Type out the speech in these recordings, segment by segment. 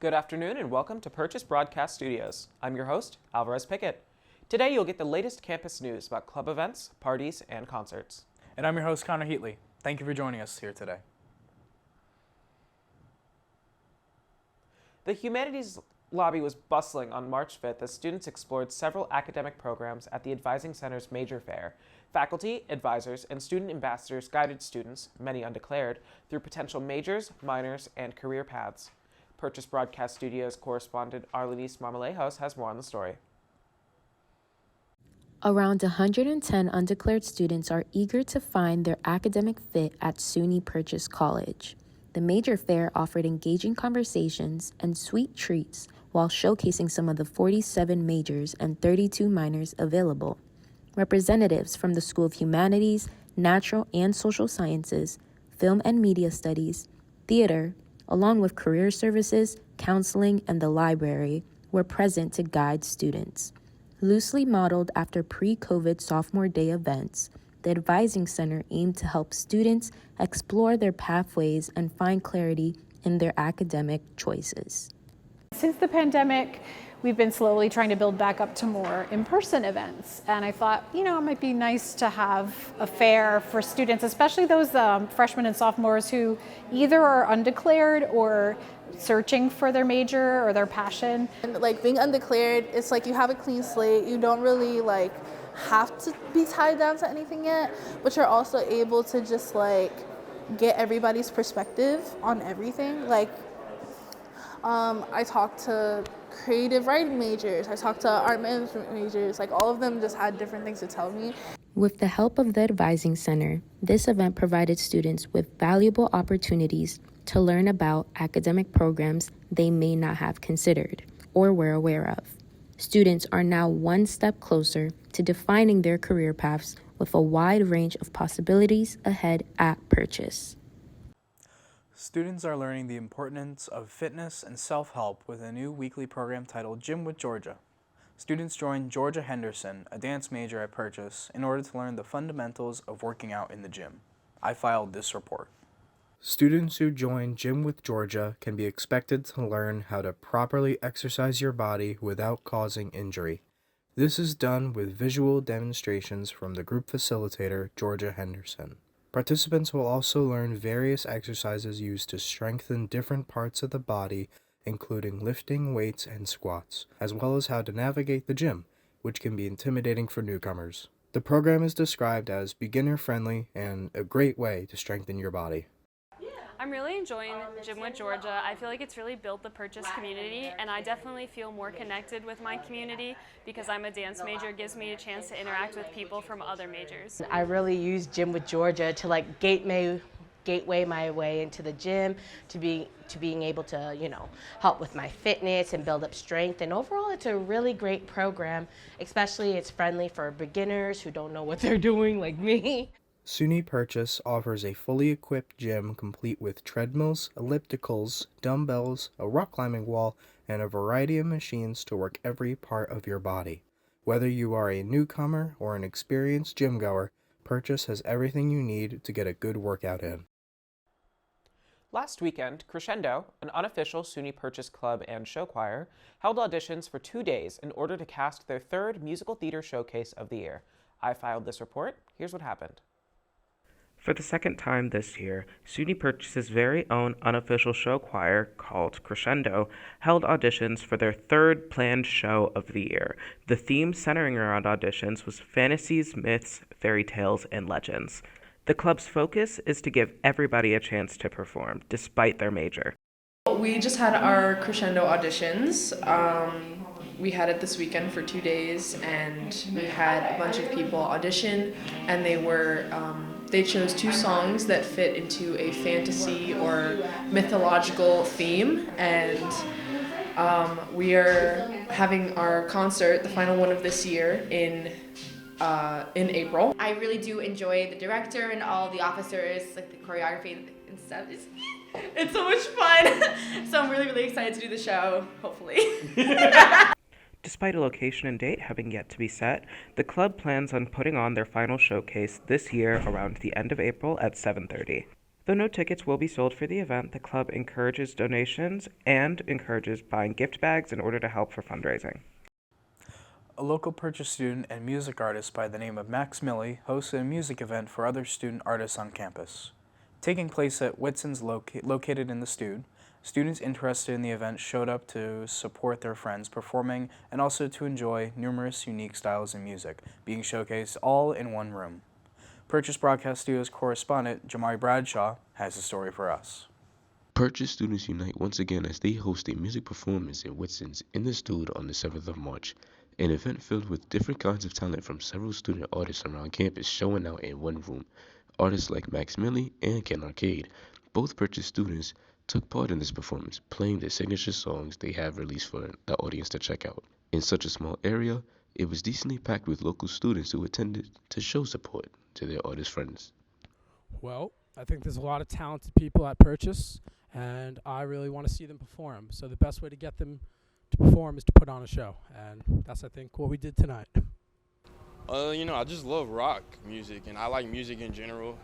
Good afternoon and welcome to Purchase Broadcast Studios. I'm your host, Alvarez Pickett. Today you'll get the latest campus news about club events, parties, and concerts. And I'm your host, Heatley. Thank you for joining us here today. The Humanities lobby was bustling on March 5th as students explored several academic programs at the Advising Center's major fair. Faculty, advisors, and student ambassadors guided students, many undeclared, through potential majors, minors, and career paths. Purchase Broadcast Studios correspondent Arlenis Marmolejos has more on the story. Around 110 undeclared students are eager to find their academic fit at SUNY Purchase College. The major fair offered engaging conversations and sweet treats while showcasing some of the 47 majors and 32 minors available. Representatives from the School of Humanities, Natural and Social Sciences, Film and Media Studies, Theater, along with career services, counseling, and the library, were present to guide students. Loosely modeled after pre-COVID sophomore day events, the Advising Center aimed to help students explore their pathways and find clarity in their academic choices. Since the pandemic, we've been slowly trying to build back up to more in-person events. And I thought, it might be nice to have a fair for students, especially those freshmen and sophomores who either are undeclared or searching for their major or their passion. And being undeclared, it's like you have a clean slate. You don't really have to be tied down to anything yet, but you're also able to just get everybody's perspective on everything. I talked to creative writing majors, I talked to art management majors, all of them just had different things to tell me. With the help of the Advising Center, this event provided students with valuable opportunities to learn about academic programs they may not have considered or were aware of. Students are now one step closer to defining their career paths with a wide range of possibilities ahead at Purchase. Students are learning the importance of fitness and self-help with a new weekly program titled Gym with Georgia. Students joined Georgia Henderson, a dance major at Purchase, in order to learn the fundamentals of working out in the gym. I filed this report. Students who join Gym with Georgia can be expected to learn how to properly exercise your body without causing injury. This is done with visual demonstrations from the group facilitator, Georgia Henderson. Participants will also learn various exercises used to strengthen different parts of the body, including lifting weights and squats, as well as how to navigate the gym, which can be intimidating for newcomers. The program is described as beginner-friendly and a great way to strengthen your body. I'm really enjoying Gym with Georgia. I feel like it's really built the Purchase community, and I definitely feel more connected with my community because I'm a dance major. It gives me a chance to interact with people from other majors. I really use Gym with Georgia to gateway my way into the gym, to being able to, help with my fitness and build up strength. And overall, it's a really great program, especially it's friendly for beginners who don't know what they're doing like me. SUNY Purchase offers a fully equipped gym complete with treadmills, ellipticals, dumbbells, a rock climbing wall, and a variety of machines to work every part of your body. Whether you are a newcomer or an experienced gym goer, Purchase has everything you need to get a good workout in. Last weekend, Crescendo, an unofficial SUNY Purchase club and show choir, held auditions for 2 days in order to cast their third musical theater showcase of the year. I filed this report. Here's what happened. For the second time this year, SUNY Purchase's very own unofficial show choir, called Crescendo, held auditions for their third planned show of the year. The theme centering around auditions was fantasies, myths, fairy tales, and legends. The club's focus is to give everybody a chance to perform, despite their major. We just had our Crescendo auditions. We had it this weekend for 2 days, and we had a bunch of people audition, and they chose 2 songs that fit into a fantasy or mythological theme, and we are having our concert, the final one of this year, in April. I really do enjoy the director and all the officers, the choreography and stuff. It's so much fun. So I'm really, really excited to do the show, hopefully. Despite a location and date having yet to be set, the club plans on putting on their final showcase this year around the end of April at 7:30. Though no tickets will be sold for the event, the club encourages donations and encourages buying gift bags in order to help for fundraising. A local Purchase student and music artist by the name of Max Milley hosted a music event for other student artists on campus. Taking place at Whitson's located in the Stude, students interested in the event showed up to support their friends performing and also to enjoy numerous unique styles of music being showcased all in one room. Purchase Broadcast Studios correspondent Jahmari Bradshaw has a story for us. Purchase students unite once again as they host a music performance in Whitson's in the Stude on the 7th of March. An event filled with different kinds of talent from several student artists around campus showing out in one room. Artists like Max Milley and Ken Arcade, both Purchase students, took part in this performance, playing their signature songs they have released for the audience to check out. In such a small area, it was decently packed with local students who attended to show support to their artist friends. Well, I think there's a lot of talented people at Purchase, and I really want to see them perform. So the best way to get them to perform is to put on a show, and that's, I think, what we did tonight. I just love rock music, and I like music in general,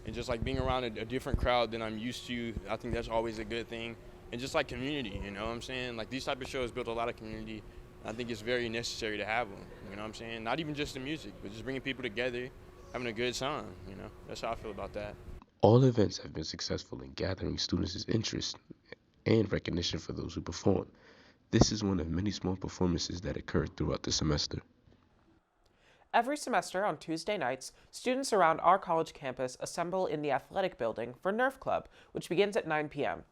and just like being around a different crowd than I'm used to, I think that's always a good thing. And just like community, you know what I'm saying? Like these type of shows build a lot of community. I think it's very necessary to have them, you know what I'm saying? Not even just the music, but just bringing people together, having a good time, you know? That's how I feel about that. All events have been successful in gathering students' interest and recognition for those who perform. This is one of many small performances that occurred throughout the semester. Every semester on Tuesday nights, students around our college campus assemble in the athletic building for Nerf Club, which begins at 9 p.m.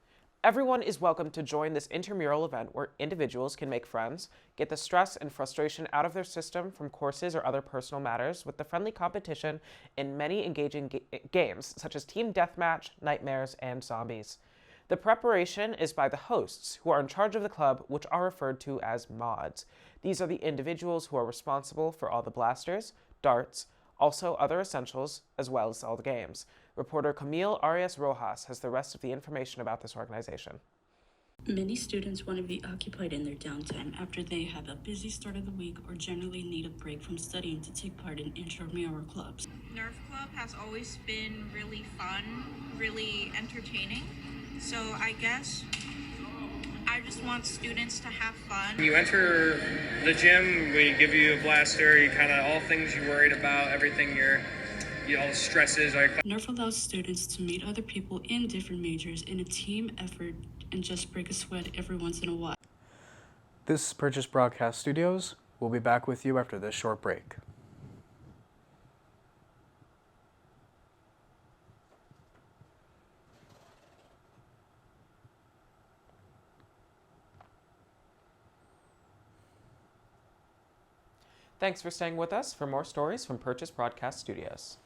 Everyone is welcome to join this intramural event where individuals can make friends, get the stress and frustration out of their system from courses or other personal matters with the friendly competition in many engaging games such as Team Deathmatch, Nightmares, and Zombies. The preparation is by the hosts, who are in charge of the club, which are referred to as mods. These are the individuals who are responsible for all the blasters, darts, also other essentials, as well as all the games. Reporter Camille Arias-Rojas has the rest of the information about this organization. Many students want to be occupied in their downtime after they have a busy start of the week or generally need a break from studying to take part in intramural clubs. Nerf Club has always been really fun, really entertaining. So I guess I just want students to have fun. You enter the gym, we give you a blaster, you kind of all things you're worried about, everything all the stresses. Nerf allows students to meet other people in different majors in a team effort and just break a sweat every once in a while. This is Purchase Broadcast Studios. We'll be back with you after this short break. Thanks for staying with us for more stories from Purchase Broadcast Studios.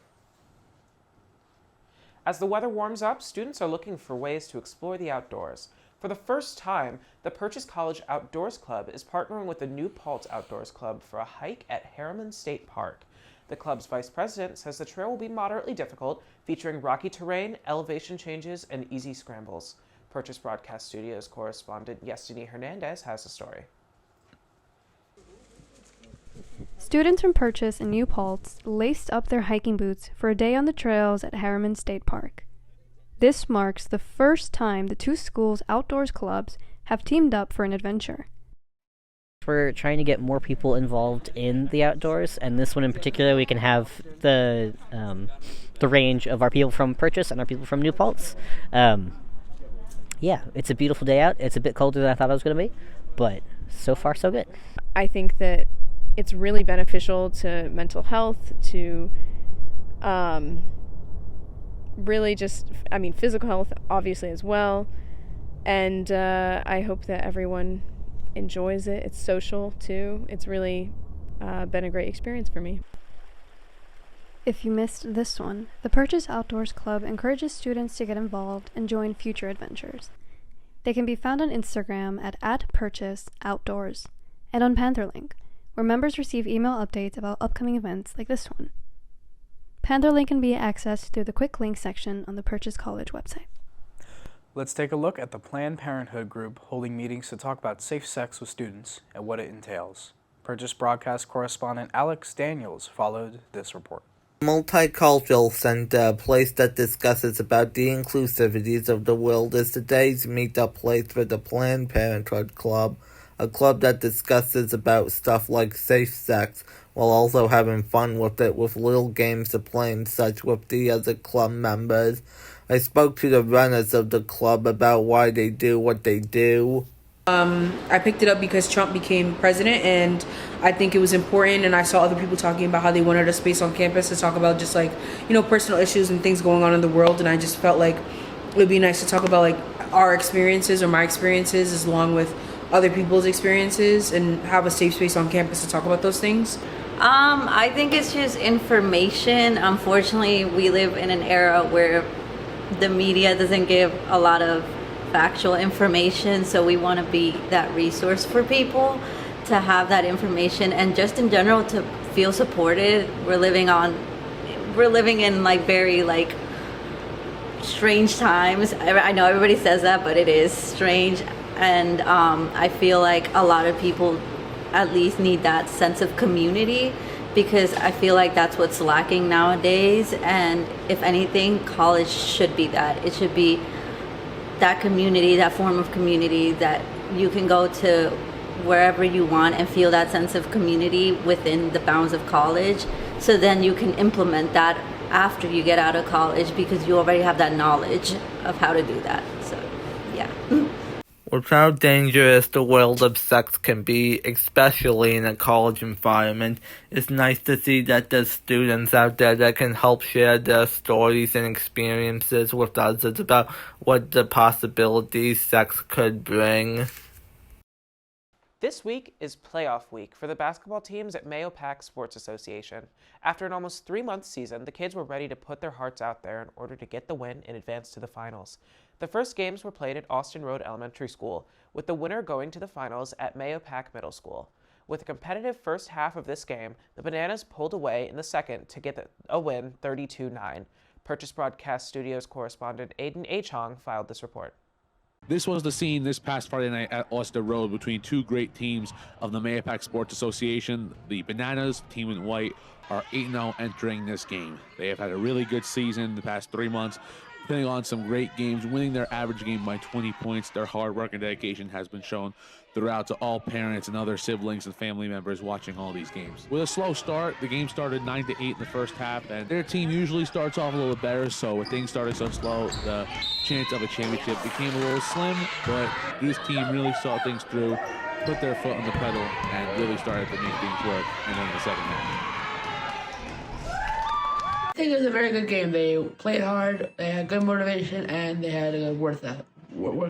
As the weather warms up, students are looking for ways to explore the outdoors. For the first time, the Purchase College Outdoors Club is partnering with the New Paltz Outdoors Club for a hike at Harriman State Park. The club's vice president says the trail will be moderately difficult, featuring rocky terrain, elevation changes, and easy scrambles. Purchase Broadcast Studios correspondent Yestiny Hernandez has the story. Students from Purchase and New Paltz laced up their hiking boots for a day on the trails at Harriman State Park. This marks the first time the two schools' outdoors clubs have teamed up for an adventure. We're trying to get more people involved in the outdoors, and this one in particular, we can have the range of our people from Purchase and our people from New Paltz. Yeah, it's a beautiful day out. It's a bit colder than I thought it was going to be, but so far so good. I think that it's really beneficial to mental health, to really just, physical health obviously as well. And I hope that everyone enjoys it. It's social too. It's really been a great experience for me. If you missed this one, the Purchase Outdoors Club encourages students to get involved and join future adventures. They can be found on Instagram at @PurchaseOutdoors and on Pantherlink, where members receive email updates about upcoming events like this one. Pantherlink can be accessed through the quick link section on the Purchase College website. Let's take a look at the Planned Parenthood group holding meetings to talk about safe sex with students and what it entails. Purchase broadcast correspondent Alex Daniels followed this report. Multicultural Center, a place that discusses about the inclusivities of the world, is today's meetup place for the Planned Parenthood Club, a club that discusses about stuff like safe sex, while also having fun with it with little games to play and such with the other club members. I spoke to the runners of the club about why they do what they do. I picked it up because Trump became president, and I think it was important, and I saw other people talking about how they wanted a space on campus to talk about just like, personal issues and things going on in the world, and I just felt like it would be nice to talk about like our experiences or my experiences along with other people's experiences and have a safe space on campus to talk about those things. I think it's just information. Unfortunately, we live in an era where the media doesn't give a lot of factual information, so we want to be that resource for people to have that information and just in general to feel supported. We're living in like very like strange times. I know everybody says that, but it is strange, and I feel like a lot of people at least need that sense of community, because I feel like that's what's lacking nowadays. And if anything, college should be that. It should be that community, that form of community that you can go to wherever you want and feel that sense of community within the bounds of college. So then you can implement that after you get out of college, because you already have that knowledge of how to do that. So, yeah. With how dangerous the world of sex can be, especially in a college environment, it's nice to see that there's students out there that can help share their stories and experiences with others about what the possibilities sex could bring. This week is playoff week for the basketball teams at Mahopac Sports Association. After an almost 3-month season, the kids were ready to put their hearts out there in order to get the win and advance to the finals. The first games were played at Austin Road Elementary School, with the winner going to the finals at Mahopac Middle School. With a competitive first half of this game, the Bananas pulled away in the second to get a win 32-9. Purchase Broadcast Studios correspondent Aidan Achong filed this report. This was the scene this past Friday night at Austin Road between two great teams of the Mahopac Sports Association. The Bananas, team in white, are 8-0 entering this game. They have had a really good season the past 3 months, putting on some great games, winning their average game by 20 points. Their hard work and dedication has been shown throughout to all parents and other siblings and family members watching all these games. With a slow start, the game started 9-8 in the first half, and their team usually starts off a little better, so when things started so slow, the chance of a championship became a little slim, but this team really saw things through, put their foot on the pedal, and really started to make things work, and then the second half. I think it was a very good game. They played hard, they had good motivation, and they had a good work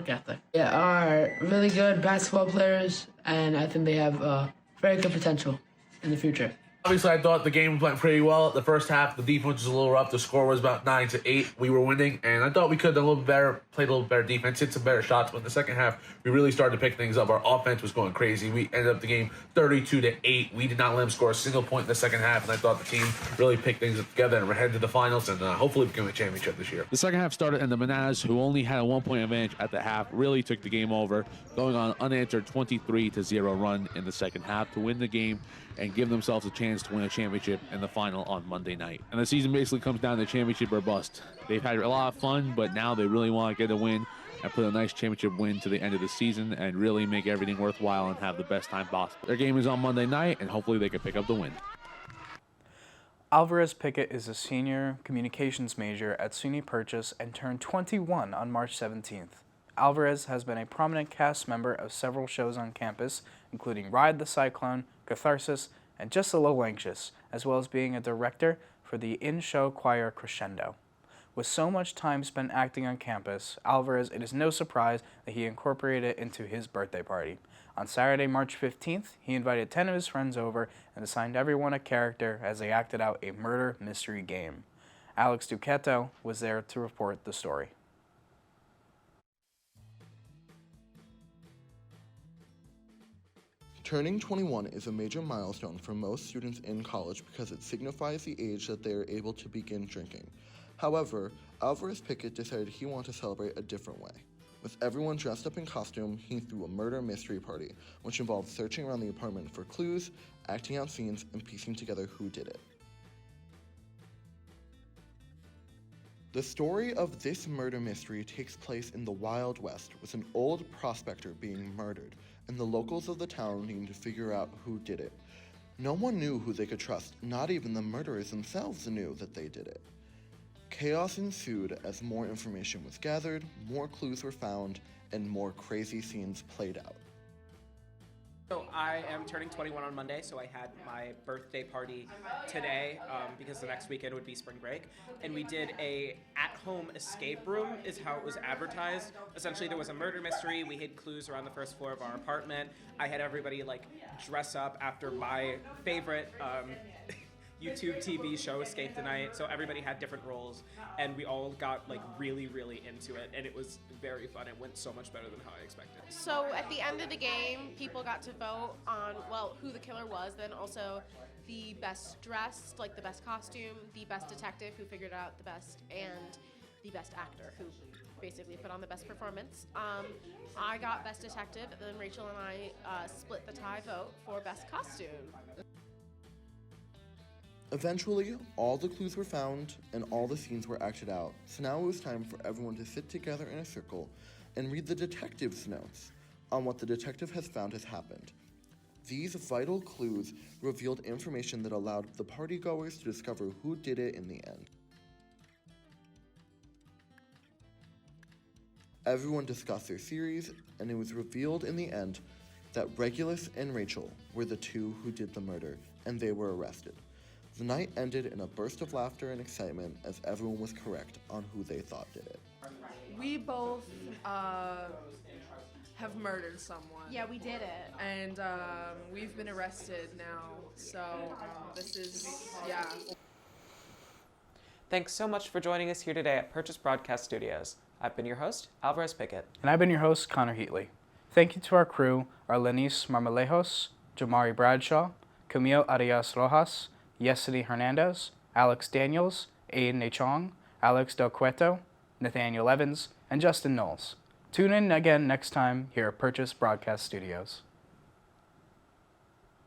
ethic. They are really good basketball players, and I think they have very good potential in the future. Obviously, I thought the game went pretty well. The first half, the defense was a little rough. The score was about 9-8. We were winning, and I thought we could have done a little better, played a little better defense, hit some better shots. But in the second half, we really started to pick things up. Our offense was going crazy. We ended up the game 32-8. We did not let them score a single point in the second half, and I thought the team really picked things up together, and we're headed to the finals, and hopefully become a championship this year. The second half started, and the Bananas, who only had a 1-point advantage at the half, really took the game over, going on an unanswered 23-0 run in the second half to win the game and give themselves a chance to win a championship in the final on Monday night. And the season basically comes down to championship or bust. They've had a lot of fun, but now they really want to get a win and put a nice championship win to the end of the season and really make everything worthwhile and have the best time possible. Their game is on Monday night, and hopefully they can pick up the win. Alvarez Pickett is a senior communications major at SUNY Purchase and turned 21 on March 17th. Alvarez has been a prominent cast member of several shows on campus, including Ride the Cyclone, Catharsis, and Just a Little Anxious, as well as being a director for the in-show choir Crescendo. With so much time spent acting on campus, Alvarez, it is no surprise that he incorporated it into his birthday party. On Saturday, March 15th, he invited 10 of his friends over and assigned everyone a character as they acted out a murder mystery game. Alex Duquetto was there to report the story. Turning 21 is a major milestone for most students in college because it signifies the age that they are able to begin drinking. However, Alvarez Pickett decided he wanted to celebrate a different way. With everyone dressed up in costume, he threw a murder mystery party, which involved searching around the apartment for clues, acting out scenes, and piecing together who did it. The story of this murder mystery takes place in the Wild West, with an old prospector being murdered, and the locals of the town needing to figure out who did it. No one knew who they could trust, not even the murderers themselves knew that they did it. Chaos ensued as more information was gathered, more clues were found, and more crazy scenes played out. So I am turning 21 on Monday, so I had my birthday party today because the next weekend would be spring break. And we did a at-home escape room is how it was advertised. Essentially, there was a murder mystery. We hid clues around the first floor of our apartment. I had everybody dress up after my favorite YouTube TV show, Escape the Night. So everybody had different roles, and we all got really, really into it, and it was very fun. It went so much better than how I expected. So at the end of the game, people got to vote on, who the killer was, then also the best dressed, the best costume, the best detective who figured out the best, and the best actor who basically put on the best performance. I got best detective, then Rachel and I split the tie vote for best costume. Eventually, all the clues were found and all the scenes were acted out, so now it was time for everyone to sit together in a circle and read the detective's notes on what the detective has found has happened. These vital clues revealed information that allowed the partygoers to discover who did it in the end. Everyone discussed their theories, and it was revealed in the end that Regulus and Rachel were the two who did the murder, and they were arrested. The night ended in a burst of laughter and excitement as everyone was correct on who they thought did it. We both have murdered someone. Yeah, we did it. And we've been arrested now, so this is, yeah. Thanks so much for joining us here today at Purchase Broadcast Studios. I've been your host, Alvarez Pickett. And I've been your host, Connor Heatley. Thank you to our crew, Arlenis Marmolejos, Jahmari Bradshaw, Camille Arias-Rojas, Yestiny Hernandez, Alex Daniels, Aidan Achong, Alex Del Cueto, Nathaniel Evans, and Justin Knowles. Tune in again next time here at Purchase Broadcast Studios.